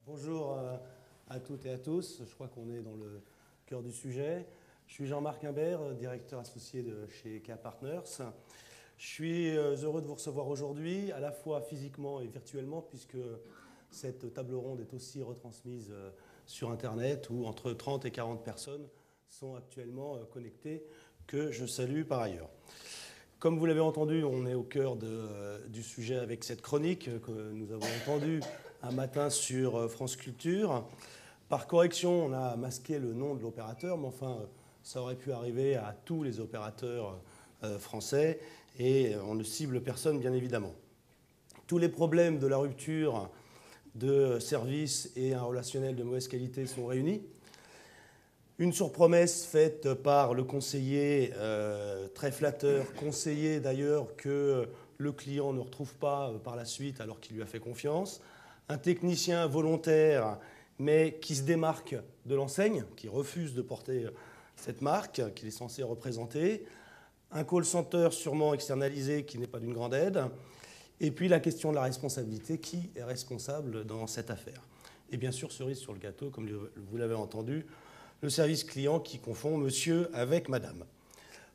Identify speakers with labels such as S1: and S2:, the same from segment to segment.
S1: Bonjour à toutes et à tous, je crois qu'on est dans le cœur du sujet. Je suis Jean-Marc Imbert, directeur associé de chez KEA Partners. Je suis heureux de vous recevoir aujourd'hui, à la fois physiquement et virtuellement, puisque cette table ronde est aussi retransmise sur Internet, où entre 30 et 40 personnes sont actuellement connectées, que je salue par ailleurs. Comme vous l'avez entendu, on est au cœur du sujet avec cette chronique que nous avons entendue un matin sur France Culture. Par correction, on a masqué le nom de l'opérateur, mais enfin, ça aurait pu arriver à tous les opérateurs français et on ne cible personne, bien évidemment. Tous les problèmes de la rupture de service et un relationnel de mauvaise qualité sont réunis. Une surpromesse faite par le conseiller, très flatteur, conseiller d'ailleurs que le client ne retrouve pas par la suite alors qu'il lui a fait confiance. Un technicien volontaire mais qui se démarque de l'enseigne, qui refuse de porter cette marque qu'il est censé représenter. Un call center sûrement externalisé qui n'est pas d'une grande aide. Et puis la question de la responsabilité, qui est responsable dans cette affaire? Et bien sûr, cerise sur le gâteau, comme vous l'avez entendu, le service client qui confond monsieur avec madame.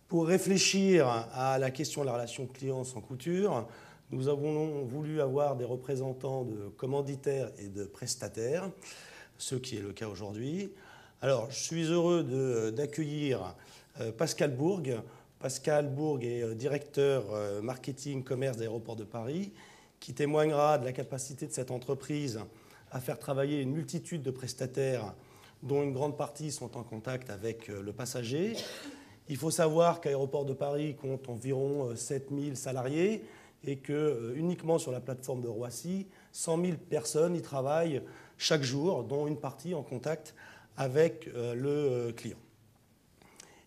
S1: Pour réfléchir à la question de la relation client sans couture, nous avons voulu avoir des représentants de commanditaires et de prestataires, ce qui est le cas aujourd'hui. Alors, je suis heureux d'accueillir Pascal Bourg. Pascal Bourg est directeur marketing commerce d'Aéroports de Paris, qui témoignera de la capacité de cette entreprise à faire travailler une multitude de prestataires dont une grande partie sont en contact avec le passager. Il faut savoir qu'Aéroports de Paris compte environ 7000 salariés et que uniquement sur la plateforme de Roissy, 100 000 personnes y travaillent chaque jour, dont une partie en contact avec le client.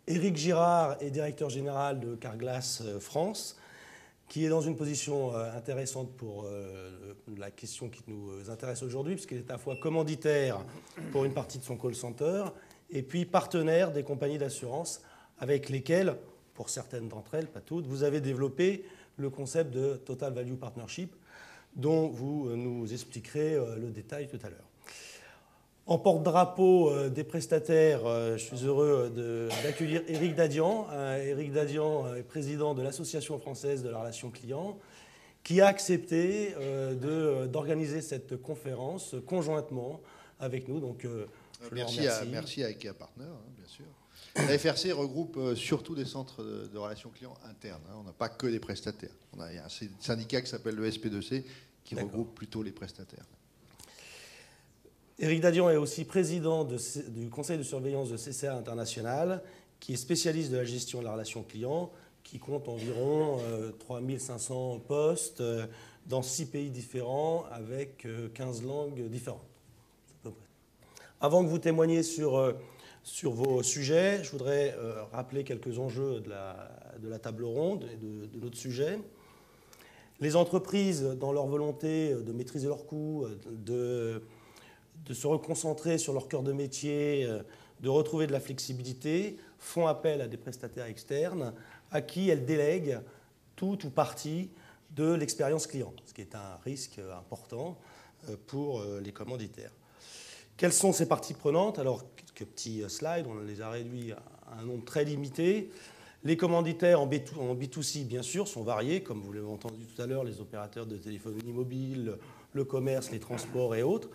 S1: Éric Girard est directeur général de Carglass France, qui est dans une position intéressante pour la question qui nous intéresse aujourd'hui, puisqu'il est à la fois commanditaire pour une partie de son call center et puis partenaire des compagnies d'assurance avec lesquelles, pour certaines d'entre elles, pas toutes, vous avez développé le concept de Total Value Partnership, dont vous nous expliquerez le détail tout à l'heure. En porte-drapeau des prestataires, je suis heureux d'accueillir Éric Dadian. Éric Dadian est président de l'Association française de la relation client, qui a accepté d'organiser cette conférence conjointement avec nous. Donc,
S2: merci à KEA Partners, bien sûr. La FRC regroupe surtout des centres de relations clients internes. On n'a pas que des prestataires. Il y a un syndicat qui s'appelle le SP2C qui regroupe plutôt les prestataires.
S1: Éric Dadian est aussi président du conseil de surveillance de CCA International, qui est spécialiste de la gestion de la relation client, qui compte environ 3500 postes dans 6 pays différents avec 15 langues différentes. Avant que vous témoigniez sur vos sujets, je voudrais rappeler quelques enjeux de la table ronde et de notre sujet. Les entreprises, dans leur volonté de maîtriser leurs coûts, de se reconcentrer sur leur cœur de métier, de retrouver de la flexibilité, font appel à des prestataires externes à qui elles délèguent tout ou partie de l'expérience client, ce qui est un risque important pour les commanditaires. Quelles sont ces parties prenantes? Alors, quelques petits slides, on les a réduits à un nombre très limité. Les commanditaires en B2C, bien sûr, sont variés, comme vous l'avez entendu tout à l'heure, les opérateurs de téléphonie mobile, le commerce, les transports et autres.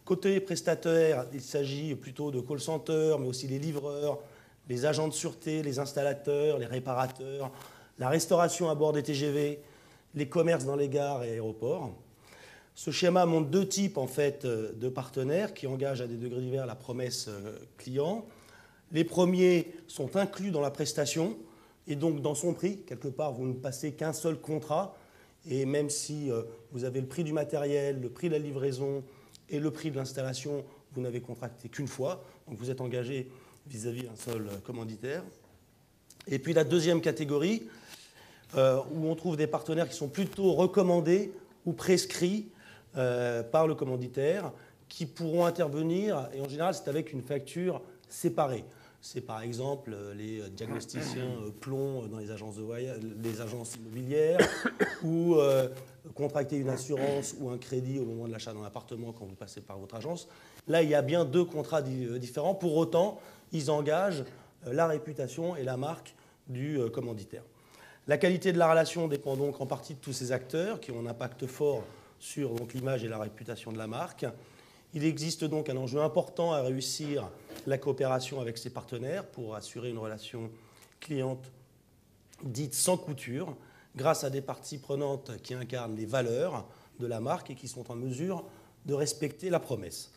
S1: Côté prestataire, il s'agit plutôt de call center, mais aussi les livreurs, les agents de sûreté, les installateurs, les réparateurs, la restauration à bord des TGV, les commerces dans les gares et aéroports. Ce schéma montre deux types en fait, de partenaires qui engagent à des degrés divers la promesse client. Les premiers sont inclus dans la prestation et donc dans son prix. Quelque part, vous ne passez qu'un seul contrat et même si vous avez le prix du matériel, le prix de la livraison et le prix de l'installation, vous n'avez contracté qu'une fois. Donc vous êtes engagé vis-à-vis d'un seul commanditaire. Et puis la deuxième catégorie, où on trouve des partenaires qui sont plutôt recommandés ou prescrits par le commanditaire, qui pourront intervenir, et en général c'est avec une facture séparée. C'est par exemple les diagnosticiens plomb dans les agences immobilières ou contracter une assurance ou un crédit au moment de l'achat d'un appartement quand vous passez par votre agence. Là, il y a bien 2 contrats différents. Pour autant, ils engagent la réputation et la marque du commanditaire. La qualité de la relation dépend donc en partie de tous ces acteurs qui ont un impact fort sur l'image et la réputation de la marque. Il existe donc un enjeu important à réussir la coopération avec ses partenaires pour assurer une relation cliente dite sans couture, grâce à des parties prenantes qui incarnent les valeurs de la marque et qui sont en mesure de respecter la promesse.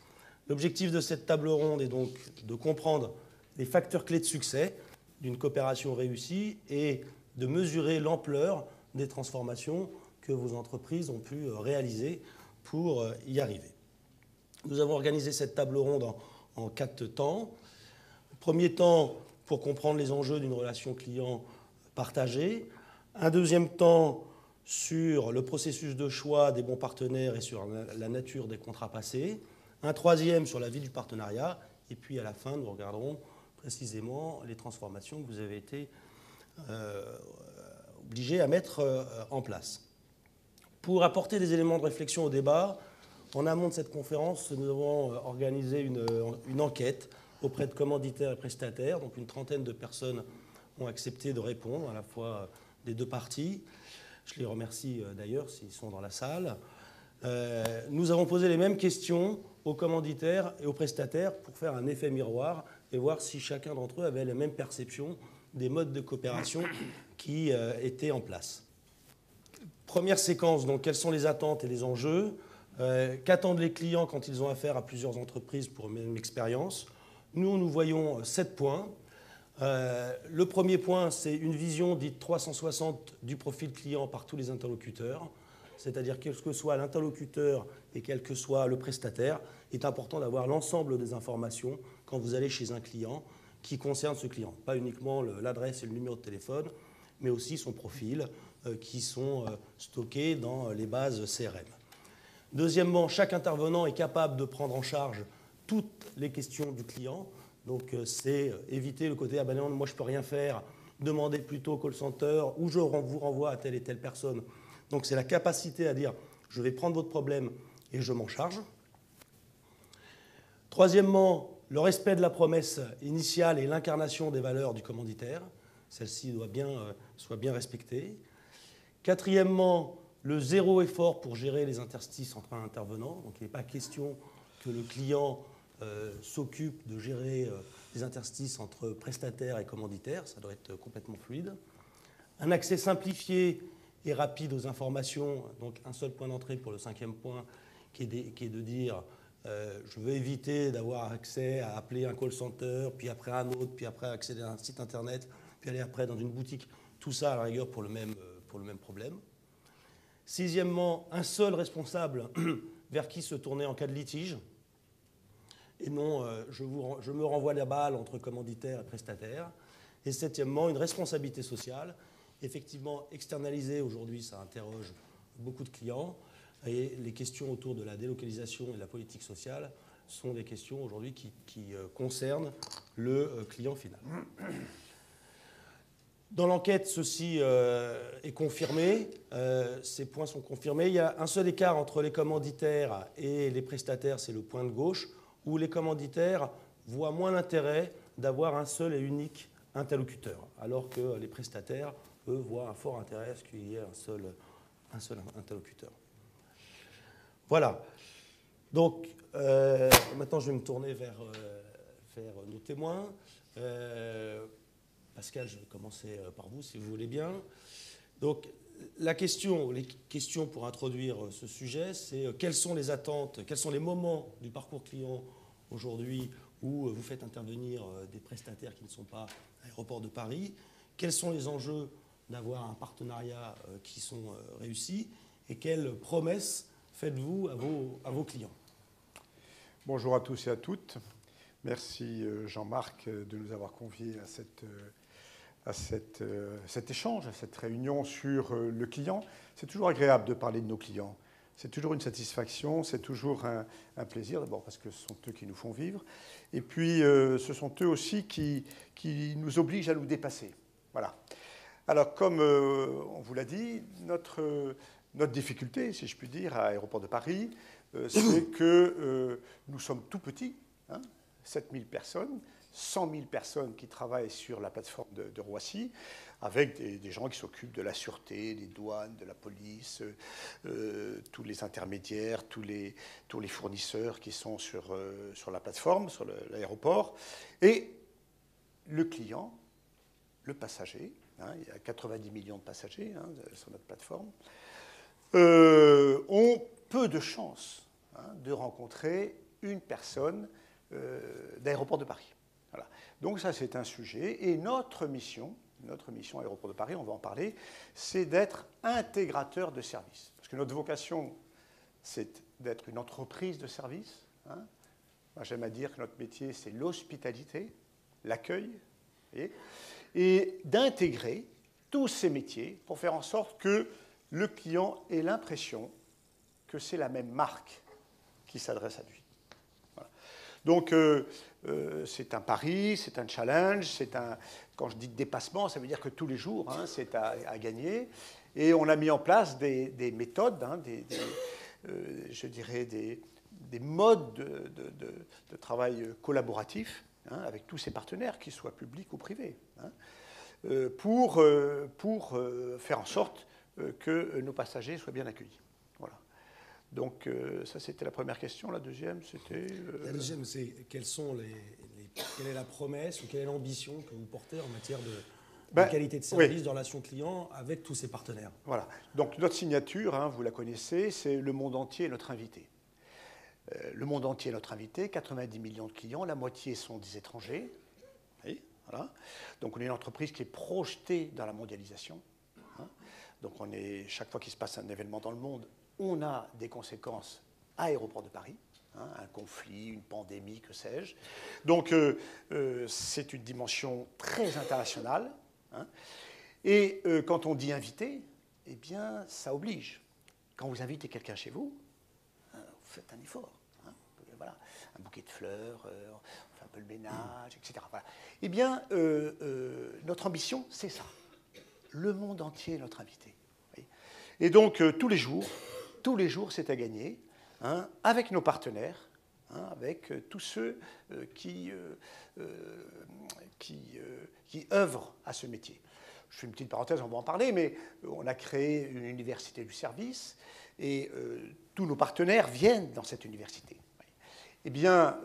S1: L'objectif de cette table ronde est donc de comprendre les facteurs clés de succès d'une coopération réussie et de mesurer l'ampleur des transformations que vos entreprises ont pu réaliser pour y arriver. Nous avons organisé cette table ronde en 4 temps. Premier temps, pour comprendre les enjeux d'une relation client partagée. Un deuxième temps sur le processus de choix des bons partenaires et sur la nature des contrats passés. Un troisième sur la vie du partenariat. Et puis à la fin, nous regarderons précisément les transformations que vous avez été obligés à mettre en place. Pour apporter des éléments de réflexion au débat, en amont de cette conférence, nous avons organisé une enquête auprès de commanditaires et prestataires. Donc une trentaine de personnes ont accepté de répondre, à la fois des 2 parties. Je les remercie d'ailleurs s'ils sont dans la salle. Nous avons posé les mêmes questions aux commanditaires et aux prestataires pour faire un effet miroir et voir si chacun d'entre eux avait la même perception des modes de coopération qui étaient en place. Première séquence, donc quelles sont les attentes et les enjeux? Qu'attendent les clients quand ils ont affaire à plusieurs entreprises pour une même expérience? Nous voyons 7 points. Le premier point, c'est une vision dite 360 du profil client par tous les interlocuteurs. C'est-à-dire quel que soit l'interlocuteur et quel que soit le prestataire, il est important d'avoir l'ensemble des informations quand vous allez chez un client qui concerne ce client. Pas uniquement l'adresse et le numéro de téléphone, mais aussi son profil qui sont stockés dans les bases CRM. Deuxièmement, chaque intervenant est capable de prendre en charge toutes les questions du client. Donc c'est éviter le côté « ah ben non, moi je ne peux rien faire », demandez plutôt au call center ou je vous renvoie à telle et telle personne. Donc c'est la capacité à dire « je vais prendre votre problème et je m'en charge ». Troisièmement, le respect de la promesse initiale et l'incarnation des valeurs du commanditaire. Celle-ci soit bien respectée. Quatrièmement, le 0 effort pour gérer les interstices entre un intervenant. Donc il n'est pas question que le client s'occupe de gérer les interstices entre prestataires et commanditaires. Ça doit être complètement fluide. Un accès simplifié et rapide aux informations. Donc un seul point d'entrée pour le 5e point, qui est de dire je veux éviter d'avoir accès à appeler un call center, puis après un autre, puis après accéder à un site internet, puis aller après dans une boutique. Tout ça à la rigueur pour le même problème. Sixièmement, un seul responsable vers qui se tourner en cas de litige. Et non, je me renvoie la balle entre commanditaires et prestataires. Et septièmement, une responsabilité sociale. Effectivement, externalisée, aujourd'hui, ça interroge beaucoup de clients. Et les questions autour de la délocalisation et de la politique sociale sont des questions aujourd'hui qui concernent le client final. Dans l'enquête, ceci est confirmé, ces points sont confirmés. Il y a un seul écart entre les commanditaires et les prestataires, c'est le point de gauche, où les commanditaires voient moins l'intérêt d'avoir un seul et unique interlocuteur, alors que les prestataires, eux, voient un fort intérêt à ce qu'il y ait un seul interlocuteur. Voilà. Donc, maintenant, je vais me tourner vers nos témoins. Pascal, je vais commencer par vous, si vous voulez bien. Donc, les questions pour introduire ce sujet, c'est quelles sont les attentes, quels sont les moments du parcours client aujourd'hui où vous faites intervenir des prestataires qui ne sont pas à l'aéroport de Paris, quels sont les enjeux d'avoir un partenariat qui sont réussis et quelles promesses faites-vous à vos clients?
S3: Bonjour à tous et à toutes. Merci Jean-Marc de nous avoir conviés à cet échange, à cette réunion sur le client. C'est toujours agréable de parler de nos clients. c'est toujours une satisfaction, c'est toujours un plaisir, d'abord parce que ce sont eux qui nous font vivre, et puis ce sont eux aussi qui nous obligent à nous dépasser. Voilà. Alors, comme on vous l'a dit, notre difficulté, si je puis dire, à Aéroport de Paris, c'est que nous sommes tout petits, hein, 7000 personnes, 100 000 personnes qui travaillent sur la plateforme de Roissy, avec des gens qui s'occupent de la sûreté, des douanes, de la police, tous les intermédiaires, tous les fournisseurs qui sont sur la plateforme, sur l'aéroport, et le client, le passager, hein, il y a 90 millions de passagers hein, sur notre plateforme, ont peu de chances hein, de rencontrer une personne d'Aéroport de Paris. Voilà. Donc ça, c'est un sujet. Et notre mission à Aéroport de Paris, on va en parler, c'est d'être intégrateur de services. Parce que notre vocation, c'est d'être une entreprise de services. Hein. Moi, j'aime à dire que notre métier, c'est l'hospitalité, l'accueil, et d'intégrer tous ces métiers pour faire en sorte que le client ait l'impression que c'est la même marque qui s'adresse à lui. Voilà. Donc, c'est un pari, c'est un challenge, quand je dis dépassement, ça veut dire que tous les jours, hein, c'est à gagner. Et on a mis en place des méthodes, hein, je dirais des modes de travail collaboratif hein, avec tous ces partenaires, qu'ils soient publics ou privés, hein, pour faire en sorte que nos passagers soient bien accueillis. Voilà. Donc ça, c'était la première question. La deuxième, c'était...
S1: La deuxième, c'est quelle est la promesse ou quelle est l'ambition que vous portez en matière de qualité de service, oui, de relation client avec tous ces partenaires?
S3: Voilà. Donc notre signature, hein, vous la connaissez, c'est le monde entier est notre invité. Le monde entier est notre invité, 90 millions de clients, la moitié sont des étrangers. Oui, voilà. Donc on est une entreprise qui est projetée dans la mondialisation. Hein. Donc chaque fois qu'il se passe un événement dans le monde, on a des conséquences à Aéroport de Paris, hein, un conflit, une pandémie, que sais-je. Donc c'est une dimension très internationale. Hein. Et quand on dit invité, eh bien ça oblige. Quand vous invitez quelqu'un chez vous, hein, vous faites un effort. Hein. Voilà, un bouquet de fleurs, on fait un peu le ménage, etc. Voilà. Eh bien, notre ambition, c'est ça. Le monde entier est notre invité. Oui. Et donc, tous les jours, c'est à gagner, hein, avec nos partenaires, hein, avec tous ceux qui œuvrent à ce métier. Je fais une petite parenthèse, on va en parler, mais on a créé une université du service et tous nos partenaires viennent dans cette université. Eh bien,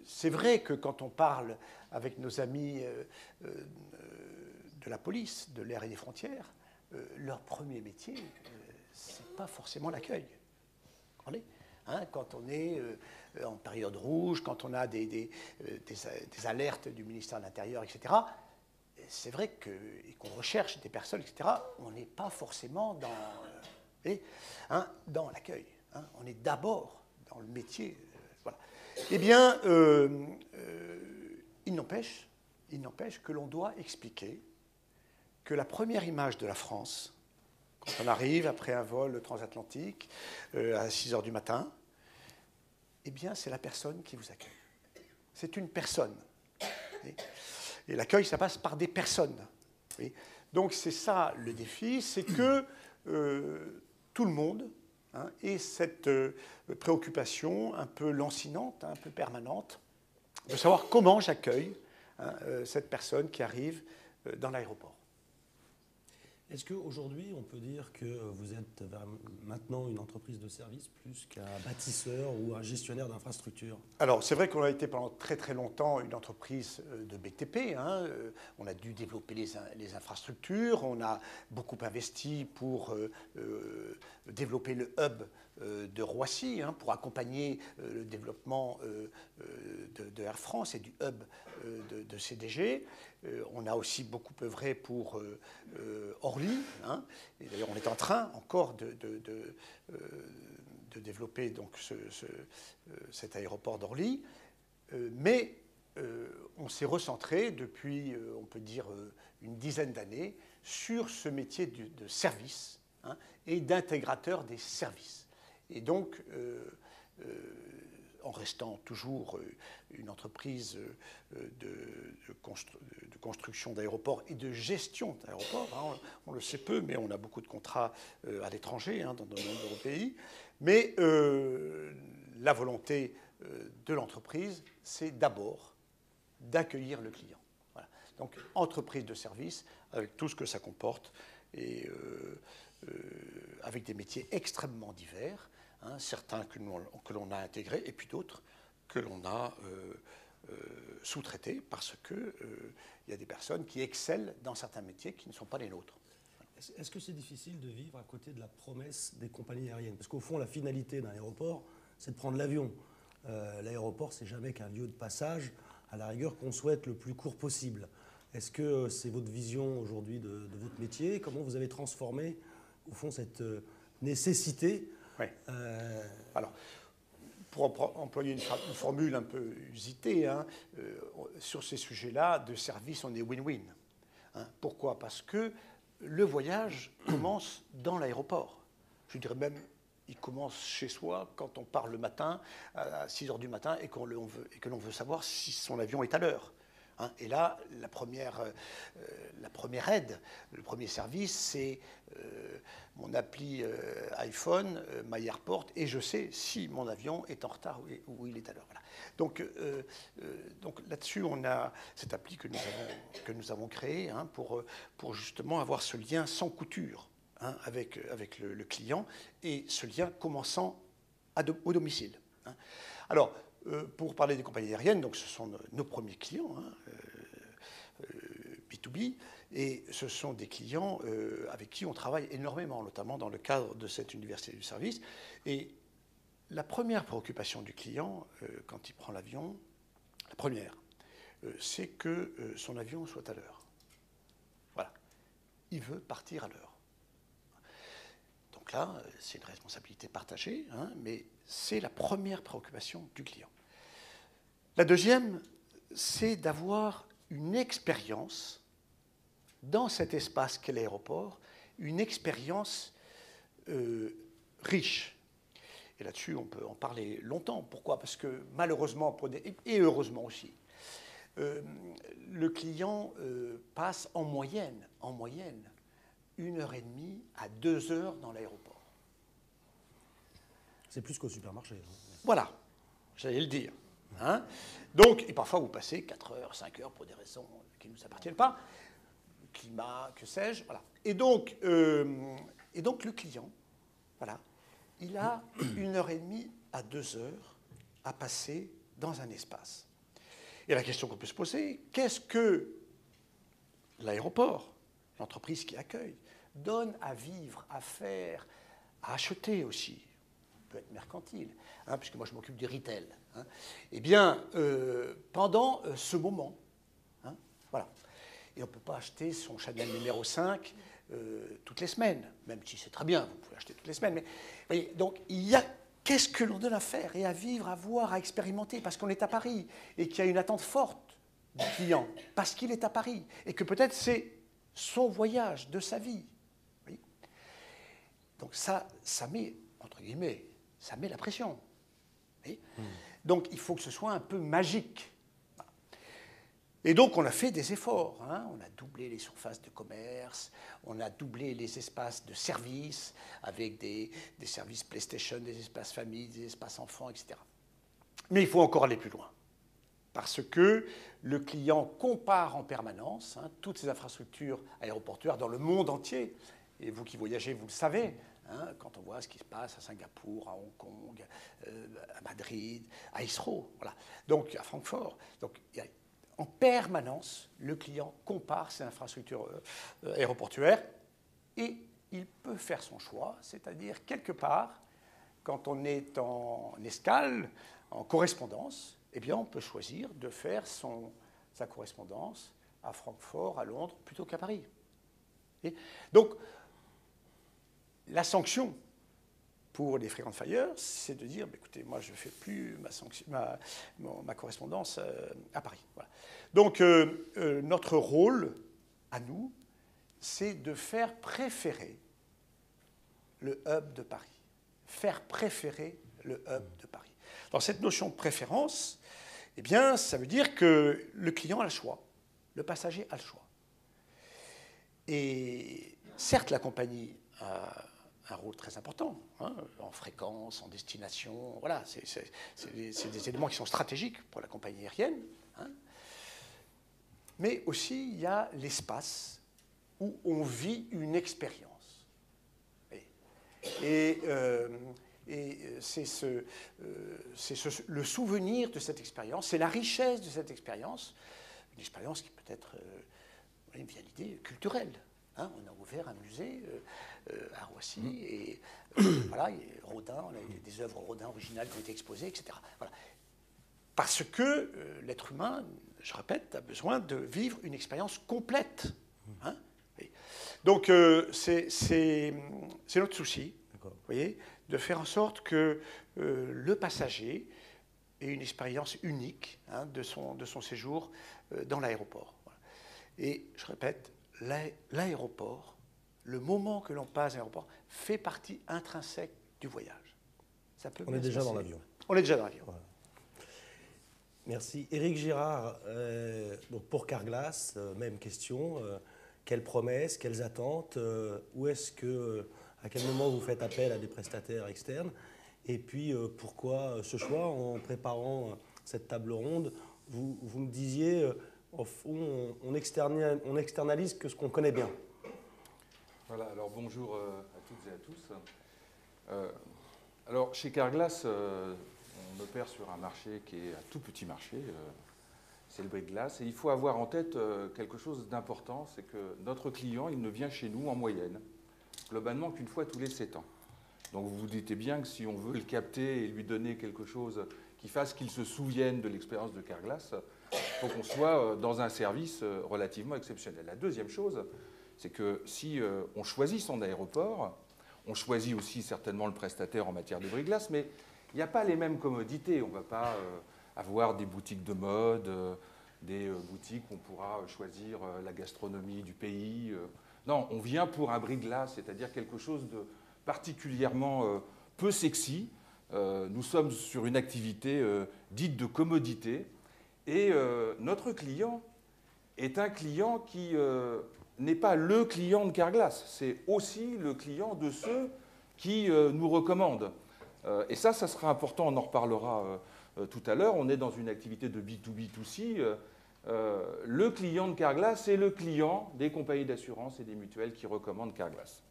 S3: c'est vrai que quand on parle avec nos amis de la police, de l'air et des frontières, leur premier métier, ce n'est pas forcément l'accueil. Hein, quand on est en période rouge, quand on a des alertes du ministère de l'Intérieur, etc., c'est vrai qu'on recherche des personnes, etc., on n'est pas forcément dans l'accueil. Hein, on est d'abord dans le métier. Voilà. Eh bien, il n'empêche que l'on doit expliquer que la première image de la France, quand on arrive après un vol transatlantique à 6 h du matin, eh bien, c'est la personne qui vous accueille. C'est une personne. Et l'accueil, ça passe par des personnes. Oui. Donc, c'est ça le défi, c'est que tout le monde hein, ait cette préoccupation un peu lancinante, un peu permanente, de savoir comment j'accueille hein, cette personne qui arrive dans l'aéroport.
S1: Est-ce qu'aujourd'hui, on peut dire que vous êtes maintenant une entreprise de service plus qu'un bâtisseur ou un gestionnaire d'infrastructure?
S3: Alors, c'est vrai qu'on a été pendant très très longtemps une entreprise de BTP. Hein. On a dû développer les infrastructures, on a beaucoup investi pour développer le hub de Roissy, hein, pour accompagner le développement de Air France et du hub de CDG. On a aussi beaucoup œuvré pour Orly. Hein, et d'ailleurs, on est en train encore de développer donc, cet aéroport d'Orly. Mais on s'est recentré depuis, on peut dire, une dizaine d'années sur ce métier de service hein, et d'intégrateur des services. Et donc, en restant toujours une entreprise de construction d'aéroports et de gestion d'aéroports. Hein, on le sait peu, mais on a beaucoup de contrats à l'étranger, hein, dans de nombreux pays. Mais la volonté de l'entreprise, c'est d'abord d'accueillir le client. Voilà. Donc, entreprise de service, avec tout ce que ça comporte, et avec des métiers extrêmement divers. Hein, certains que l'on a intégrés et puis d'autres que l'on a sous-traités parce qu'il y a des personnes qui excellent dans certains métiers qui ne sont pas les nôtres.
S1: Est-ce que c'est difficile de vivre à côté de la promesse des compagnies aériennes? Parce qu'au fond, la finalité d'un aéroport, c'est de prendre l'avion. L'aéroport, c'est jamais qu'un lieu de passage, à la rigueur, qu'on souhaite le plus court possible. Est-ce que c'est votre vision aujourd'hui de votre métier? Comment vous avez transformé, au fond, cette nécessité?
S3: Oui. Alors, pour employer une formule un peu usitée, hein, sur ces sujets-là, de service, on est win-win. Hein. Pourquoi? Parce que le voyage commence dans l'aéroport. Je dirais même, il commence chez soi quand on part le matin, à 6 h du matin, et que l'on veut savoir si son avion est à l'heure. Hein. Et là, la première aide, le premier service, c'est mon appli iPhone, My Airport, et je sais si mon avion est en retard ou il est à l'heure. Voilà. Donc là-dessus, on a cette appli que nous avons créée, hein, pour justement avoir ce lien sans couture, hein, avec le client, et ce lien commençant au domicile. Hein. Alors, pour parler des compagnies aériennes, donc ce sont nos premiers clients, hein, B2B, et ce sont des clients avec qui on travaille énormément, notamment dans le cadre de cette université du service. Et la première préoccupation du client, quand il prend l'avion, la première, c'est que son avion soit à l'heure. Voilà. Il veut partir à l'heure. Donc là, c'est une responsabilité partagée, hein, mais c'est la première préoccupation du client. La deuxième, c'est d'avoir une expérience dans cet espace qu'est l'aéroport, une expérience riche. Et là-dessus, on peut en parler longtemps. Pourquoi? Parce que malheureusement, et heureusement aussi, le client passe en moyenne 1h30 à 2 heures dans l'aéroport.
S1: C'est plus qu'au supermarché. Hein.
S3: Voilà, j'allais le dire. Hein. Donc, et parfois vous passez 4 heures, 5 heures pour des raisons qui ne nous appartiennent pas, climat, que sais-je, voilà. Et donc le client, voilà, il a 1h30 à 2 heures à passer dans un espace. Et la question qu'on peut se poser, qu'est-ce que l'aéroport, l'entreprise qui accueille, donne à vivre, à faire, à acheter aussi? Peut être mercantile, hein, puisque moi je m'occupe du retail. Hein. Eh bien, pendant ce moment, hein, voilà. Et on ne peut pas acheter son Chanel numéro 5 toutes les semaines, même si c'est très bien, vous pouvez acheter toutes les semaines. Mais voyez, donc, il y a qu'est-ce que l'on donne à faire et à vivre, à voir, à expérimenter, parce qu'on est à Paris et qu'il y a une attente forte du client, parce qu'il est à Paris, et que peut-être c'est son voyage de sa vie. Voyez. Donc ça met, entre guillemets, ça met la pression. Donc, il faut que ce soit un peu magique. Et donc, on a fait des efforts. Hein. On a doublé les surfaces de commerce, on a doublé les espaces de services, avec des services PlayStation, des espaces famille, des espaces enfants, etc. Mais il faut encore aller plus loin. Parce que le client compare en permanence, hein, toutes ces infrastructures aéroportuaires dans le monde entier. Et vous qui voyagez, vous le savez. Hein, quand on voit ce qui se passe à Singapour, à Hong Kong, à Madrid, à Heathrow, voilà. Donc à Francfort. Donc, en permanence, le client compare ses infrastructures aéroportuaires et il peut faire son choix, c'est-à-dire quelque part, quand on est en escale, en correspondance, eh bien, on peut choisir de faire sa correspondance à Francfort, à Londres, plutôt qu'à Paris. Et donc, la sanction pour les frequent flyers, c'est de dire, écoutez, moi je ne fais plus ma correspondance à Paris. Voilà. Donc notre rôle, à nous, c'est de faire préférer le hub de Paris. Faire préférer le hub de Paris. Dans cette notion de préférence, eh bien, ça veut dire que le client a le choix, le passager a le choix. Et certes, la compagnie a un rôle très important, hein, en fréquence, en destination, voilà, c'est des éléments qui sont stratégiques pour la compagnie aérienne. Hein. Mais aussi, il y a l'espace où on vit une expérience. Et c'est le souvenir de cette expérience, c'est la richesse de cette expérience, une expérience qui peut être, une vieille idée, culturelle. Hein, on a ouvert un musée à Roissy, et voilà, Rodin, on a des œuvres Rodin originales qui ont été exposées, etc. Voilà. Parce que l'être humain, je répète, a besoin de vivre une expérience complète. Hein. Donc, c'est notre souci, vous voyez, de faire en sorte que le passager ait une expérience unique, hein, de son séjour dans l'aéroport. Voilà. Et je répète, l'aéroport, le moment que l'on passe à l'aéroport, fait partie intrinsèque du voyage. Ça peut
S1: On est déjà dans l'avion.
S3: On est déjà dans l'avion.
S1: Voilà. Merci. Éric Girard, donc pour Carglass, même question. Quelles promesses, quelles attentes, où est-ce que, à quel moment vous faites appel à des prestataires externes? Et puis, pourquoi ce choix en préparant cette table ronde? Vous me disiez, au fond, on externalise que ce qu'on connaît bien.
S4: Voilà, alors bonjour à toutes et à tous. Alors, chez Carglass, on opère sur un marché qui est un tout petit marché, c'est le bris de glace. Et il faut avoir en tête quelque chose d'important, c'est que notre client, il ne vient chez nous en moyenne, globalement qu'une fois tous les 7 ans. Donc vous vous doutez bien que si on veut le capter et lui donner quelque chose qui fasse qu'il se souvienne de l'expérience de Carglass, il faut qu'on soit dans un service relativement exceptionnel. La deuxième chose, c'est que si on choisit son aéroport, on choisit aussi certainement le prestataire en matière de bris de glace, mais il n'y a pas les mêmes commodités. On ne va pas avoir des boutiques de mode, des boutiques où on pourra choisir la gastronomie du pays. Non, on vient pour un bris de glace, c'est-à-dire quelque chose de particulièrement peu sexy. Nous sommes sur une activité dite de commodité. Et notre client est un client qui n'est pas le client de Carglass, c'est aussi le client de ceux qui nous recommandent. Et ça sera important, on en reparlera tout à l'heure. On est dans une activité de B2B2C. Le client de Carglass, c'est le client des compagnies d'assurance et des mutuelles qui recommandent Carglass.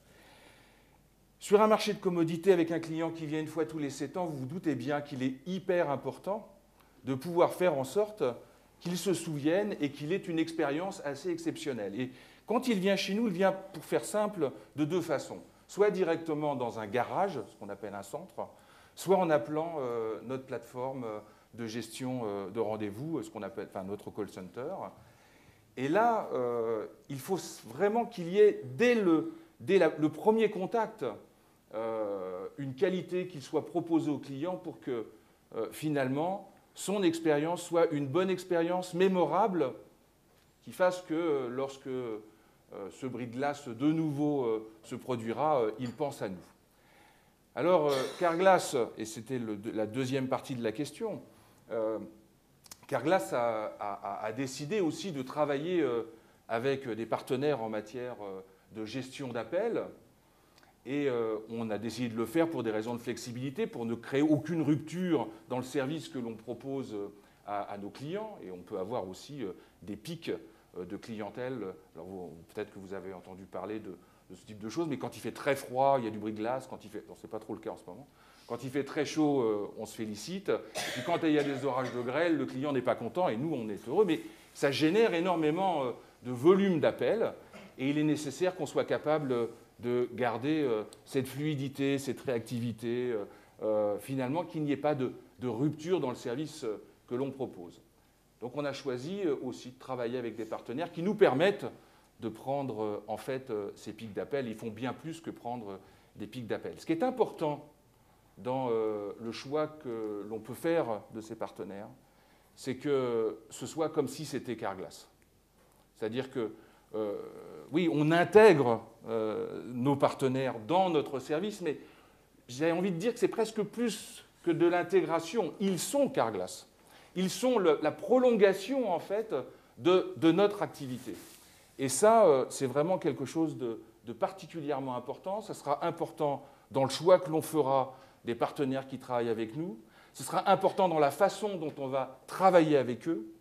S4: Sur un marché de commodité avec un client qui vient une fois tous les 7 ans, vous vous doutez bien qu'il est hyper important de pouvoir faire en sorte qu'il se souvienne et qu'il ait une expérience assez exceptionnelle. Et quand il vient chez nous, il vient, pour faire simple, de deux façons. Soit directement dans un garage, ce qu'on appelle un centre, soit en appelant notre plateforme de gestion de rendez-vous, ce qu'on appelle notre call center. Et là, il faut vraiment qu'il y ait, dès le premier contact, une qualité qui soit proposée au client pour que, finalement, son expérience soit une bonne expérience mémorable, qui fasse que lorsque ce bris de glace de nouveau se produira, il pense à nous. Alors, Carglass, et c'était la deuxième partie de la question, Carglass a décidé aussi de travailler avec des partenaires en matière de gestion d'appels. Et on a décidé de le faire pour des raisons de flexibilité, pour ne créer aucune rupture dans le service que l'on propose à nos clients. Et on peut avoir aussi des pics de clientèle. Alors peut-être que vous avez entendu parler de ce type de choses, mais quand il fait très froid, il y a du bris de glace. Quand il fait, non, c'est pas trop le cas en ce moment. Quand il fait très chaud, on se félicite. Et puis quand il y a des orages de grêle, le client n'est pas content et nous, on est heureux. Mais ça génère énormément de volume d'appels et il est nécessaire qu'on soit capable de garder cette fluidité, cette réactivité, finalement, qu'il n'y ait pas de rupture dans le service que l'on propose. Donc on a choisi aussi de travailler avec des partenaires qui nous permettent de prendre en fait ces pics d'appel. Ils font bien plus que prendre des pics d'appel. Ce qui est important dans le choix que l'on peut faire de ces partenaires, c'est que ce soit comme si c'était Carglass. C'est-à-dire que oui, on intègre nos partenaires dans notre service, mais j'ai envie de dire que c'est presque plus que de l'intégration. Ils sont Carglass. Ils sont la prolongation, en fait, de notre activité. Et ça, c'est vraiment quelque chose de particulièrement important. Ça sera important dans le choix que l'on fera des partenaires qui travaillent avec nous. Ce sera important dans la façon dont on va travailler avec eux.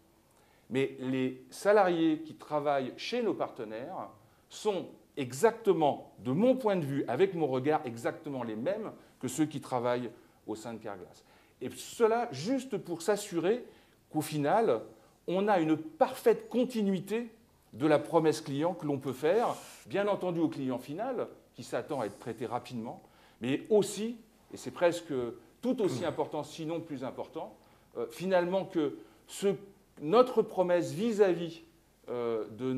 S4: Mais les salariés qui travaillent chez nos partenaires sont exactement, de mon point de vue, avec mon regard, exactement les mêmes que ceux qui travaillent au sein de Carglass. Et cela juste pour s'assurer qu'au final, on a une parfaite continuité de la promesse client que l'on peut faire, bien entendu au client final, qui s'attend à être traité rapidement, mais aussi, et c'est presque tout aussi important, sinon plus important, finalement que notre promesse vis-à-vis de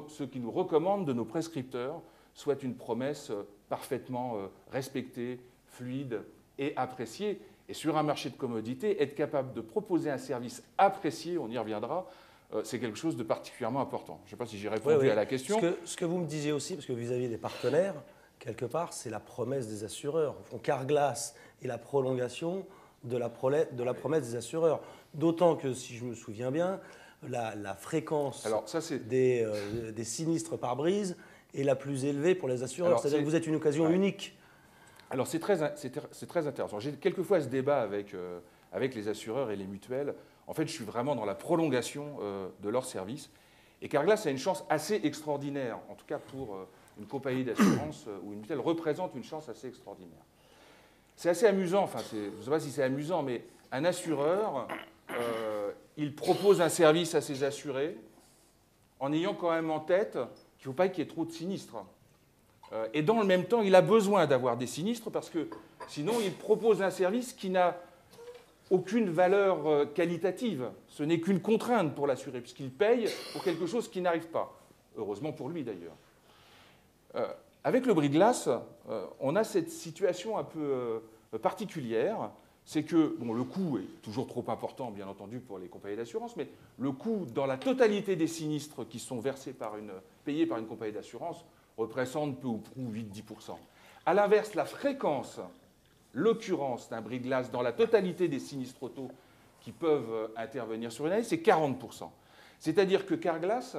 S4: ceux qui nous recommandent, de nos prescripteurs, soit une promesse parfaitement respectée, fluide et appréciée. Et sur un marché de commodité, être capable de proposer un service apprécié, on y reviendra, c'est quelque chose de particulièrement important. Je ne sais pas si j'ai répondu à la question.
S1: Ce que vous me disiez aussi, parce que vis-à-vis des partenaires, quelque part, c'est la promesse des assureurs. Carglass est la prolongation de la promesse des assureurs. D'autant que, si je me souviens bien, la fréquence des sinistres par brise est la plus élevée pour les assureurs. C'est-à-dire que vous êtes une occasion unique.
S4: Alors, c'est très intéressant. J'ai quelquefois ce débat avec les assureurs et les mutuelles. En fait, je suis vraiment dans la prolongation de leur service. Et Carglass a une chance assez extraordinaire, en tout cas pour une compagnie d'assurance ou une mutuelle, représente une chance assez extraordinaire. C'est assez amusant, enfin, je ne sais pas si c'est amusant, mais un assureur, il propose un service à ses assurés en ayant quand même en tête qu'il ne faut pas qu'il y ait trop de sinistres. Et dans le même temps, il a besoin d'avoir des sinistres parce que sinon, il propose un service qui n'a aucune valeur qualitative. Ce n'est qu'une contrainte pour l'assuré, puisqu'il paye pour quelque chose qui n'arrive pas. Heureusement pour lui, d'ailleurs. Avec le bris de glace, on a cette situation un peu particulière. C'est que le coût est toujours trop important, bien entendu, pour les compagnies d'assurance, mais le coût dans la totalité des sinistres qui sont payés par une compagnie d'assurance représente peu ou prou 8-10%. À l'inverse, la fréquence, l'occurrence d'un bris de glace dans la totalité des sinistres auto qui peuvent intervenir sur une année, c'est 40%. C'est-à-dire que Carglass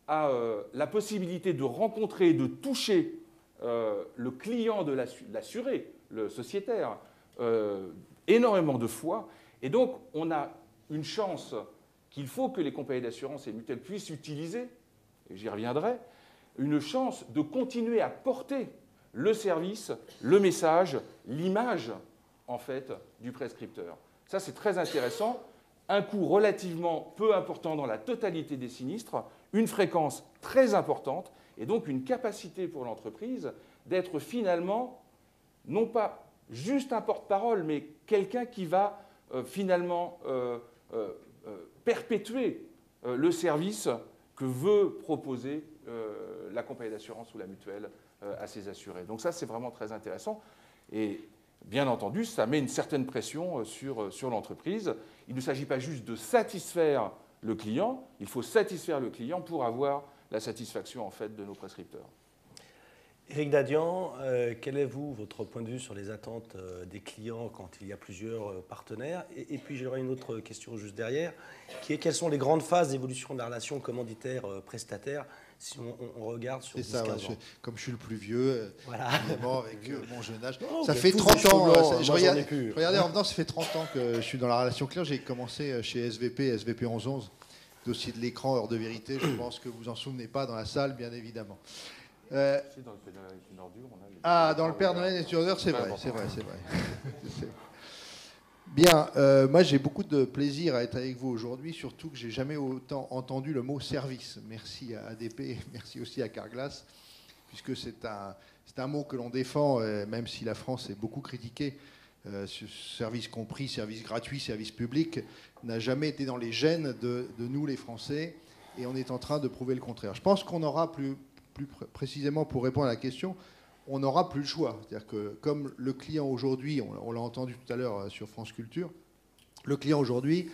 S4: a la possibilité de rencontrer, de toucher le client de l'assuré, le sociétaire, énormément de fois. Et donc, on a une chance qu'il faut que les compagnies d'assurance et mutuelles puissent utiliser, et j'y reviendrai, une chance de continuer à porter le service, le message, l'image, en fait, du prescripteur. Ça, c'est très intéressant. Un coût relativement peu important dans la totalité des sinistres, une fréquence très importante, et donc une capacité pour l'entreprise d'être finalement, non pas juste un porte-parole, mais quelqu'un qui va finalement perpétuer le service que veut proposer la compagnie d'assurance ou la mutuelle à ses assurés. Donc ça, c'est vraiment très intéressant. Et bien entendu, ça met une certaine pression sur l'entreprise. Il ne s'agit pas juste de satisfaire le client, il faut satisfaire le client pour avoir la satisfaction en fait, de nos prescripteurs.
S1: Éric Dadian, quel est votre point de vue sur les attentes des clients quand il y a plusieurs partenaires? Et puis j'aurais une autre question juste derrière, qui est quelles sont les grandes phases d'évolution de la relation commanditaire-prestataire si on regarde sur 10-15 ans?
S2: Comme je suis le plus vieux,
S1: voilà.
S2: Évidemment, avec mon jeune âge,
S1: non,
S2: ça fait 30 ans.
S1: Regardez
S2: en venant, ça fait 30 ans que je suis dans la relation client. J'ai commencé chez SVP 1111, dossier de l'écran, heure de vérité. Je pense que vous en souvenez pas dans la salle, bien évidemment.
S4: Dans le Père Noël est une ordure,
S2: dans le Père Noël est une ordure, c'est vrai. Bien, moi j'ai beaucoup de plaisir à être avec vous aujourd'hui, surtout que j'ai jamais autant entendu le mot service. Merci à ADP, merci aussi à Carglass, puisque c'est un mot que l'on défend, même si la France est beaucoup critiquée. Service compris, service gratuit, service public, n'a jamais été dans les gènes de nous les Français, et on est en train de prouver le contraire. Je pense qu'on aura plus précisément, pour répondre à la question, on n'aura plus le choix. C'est-à-dire que comme le client aujourd'hui, on l'a entendu tout à l'heure sur France Culture, le client aujourd'hui,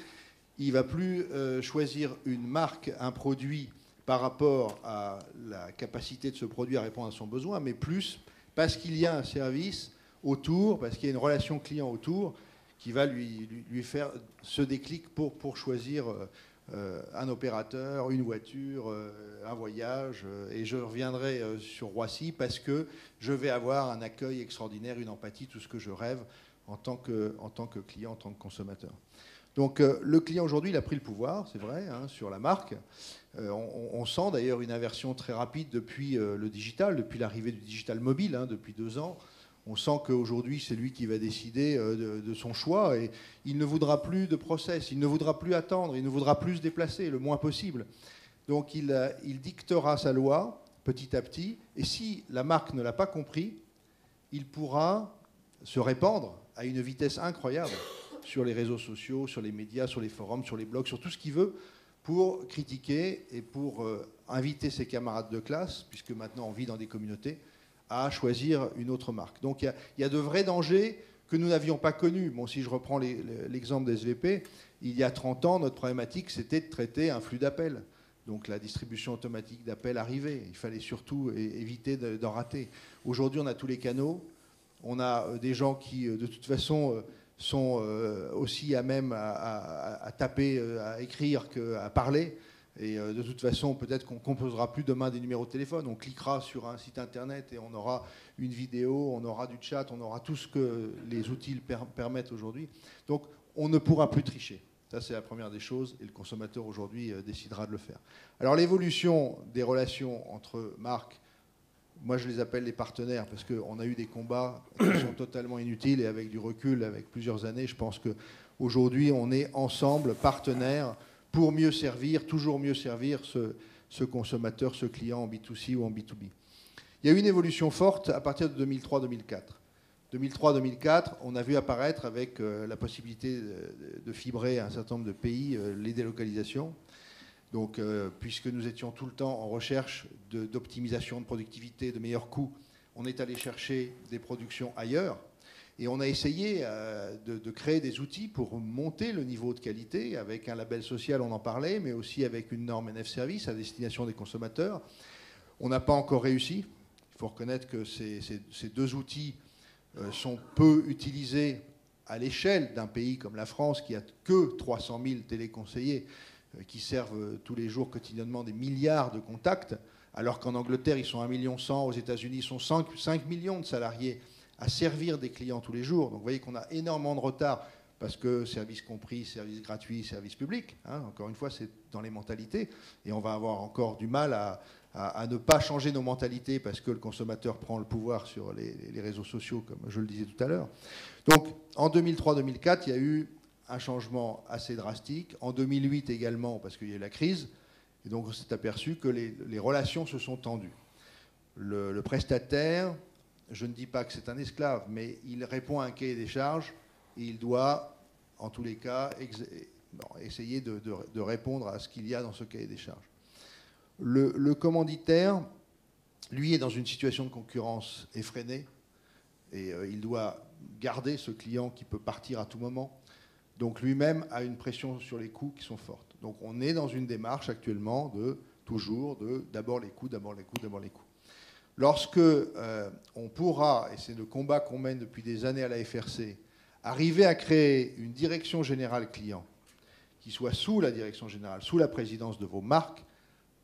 S2: il ne va plus choisir une marque, un produit par rapport à la capacité de ce produit à répondre à son besoin, mais plus parce qu'il y a un service autour, parce qu'il y a une relation client autour qui va lui faire ce déclic pour choisir un opérateur, une voiture, un voyage. Et je reviendrai sur Roissy parce que je vais avoir un accueil extraordinaire, une empathie, tout ce que je rêve en tant que client, en tant que consommateur. Donc le client aujourd'hui, il a pris le pouvoir, c'est vrai, hein, sur la marque. On sent d'ailleurs une inversion très rapide depuis le digital, depuis l'arrivée du digital mobile, hein, depuis 2 ans. On sent qu'aujourd'hui, c'est lui qui va décider de son choix et il ne voudra plus de process, il ne voudra plus attendre, il ne voudra plus se déplacer le moins possible. Donc il dictera sa loi petit à petit et si la marque ne l'a pas compris, il pourra se répandre à une vitesse incroyable sur les réseaux sociaux, sur les médias, sur les forums, sur les blogs, sur tout ce qu'il veut pour critiquer et pour inviter ses camarades de classe, puisque maintenant on vit dans des communautés, à choisir une autre marque. Donc il y a de vrais dangers que nous n'avions pas connus. Bon, si je reprends l'exemple des SVP, il y a 30 ans, notre problématique, c'était de traiter un flux d'appels. Donc la distribution automatique d'appels arrivait. Il fallait surtout éviter d'en rater. Aujourd'hui, on a tous les canaux. On a des gens qui, de toute façon, sont aussi à même à taper, à écrire qu'à parler. Et de toute façon, peut-être qu'on ne composera plus demain des numéros de téléphone. On cliquera sur un site internet et on aura une vidéo, on aura du chat, on aura tout ce que les outils permettent aujourd'hui. Donc, on ne pourra plus tricher. Ça, c'est la première des choses. Et le consommateur, aujourd'hui, décidera de le faire. Alors, l'évolution des relations entre marques, moi, je les appelle les partenaires parce qu'on a eu des combats qui sont totalement inutiles. Et avec du recul, avec plusieurs années, je pense qu'aujourd'hui, on est ensemble, partenaires, pour mieux servir, toujours mieux servir ce consommateur, ce client en B2C ou en B2B. Il y a eu une évolution forte à partir de 2003-2004. 2003-2004, on a vu apparaître avec la possibilité de fibrer un certain nombre de pays les délocalisations. Donc, puisque nous étions tout le temps en recherche d'optimisation, de productivité, de meilleurs coûts, on est allé chercher des productions ailleurs. Et on a essayé de créer des outils pour monter le niveau de qualité avec un label social, on en parlait, mais aussi avec une norme NF Service à destination des consommateurs. On n'a pas encore réussi. Il faut reconnaître que ces 2 outils sont peu utilisés à l'échelle d'un pays comme la France qui a que 300 000 téléconseillers qui servent tous les jours quotidiennement des milliards de contacts, alors qu'en Angleterre, ils sont 1,1 million, aux États-Unis, ils sont 5 millions de salariés à servir des clients tous les jours. Donc vous voyez qu'on a énormément de retard parce que service compris, service gratuit, service public, hein, encore une fois, c'est dans les mentalités. Et on va avoir encore du mal à ne pas changer nos mentalités parce que le consommateur prend le pouvoir sur les réseaux sociaux, comme je le disais tout à l'heure. Donc en 2003-2004, il y a eu un changement assez drastique. En 2008 également, parce qu'il y a eu la crise. Et donc on s'est aperçu que les relations se sont tendues. Le prestataire, je ne dis pas que c'est un esclave, mais il répond à un cahier des charges et il doit, en tous les cas, essayer de répondre à ce qu'il y a dans ce cahier des charges. Le commanditaire, lui, est dans une situation de concurrence effrénée et il doit garder ce client qui peut partir à tout moment. Donc lui-même a une pression sur les coûts qui sont fortes. Donc on est dans une démarche actuellement d'abord les coûts, d'abord les coûts, d'abord les coûts. Lorsque on pourra, et c'est le combat qu'on mène depuis des années à la FRC, arriver à créer une direction générale client qui soit sous la direction générale, sous la présidence de vos marques,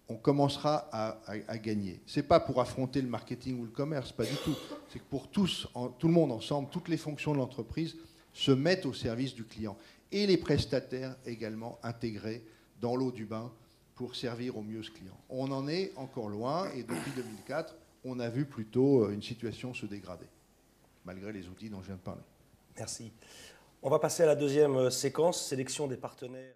S2: on commencera à gagner. Ce n'est pas pour affronter le marketing ou le commerce, pas du tout. C'est que pour tout le monde ensemble, toutes les fonctions de l'entreprise se mettent au service du client. Et les prestataires également intégrés dans l'eau du bain pour servir au mieux ce client. On en est encore loin et depuis 2004, on a vu plutôt une situation se dégrader, malgré les outils dont je viens de parler.
S1: Merci. On va passer à la deuxième séquence, sélection des partenaires.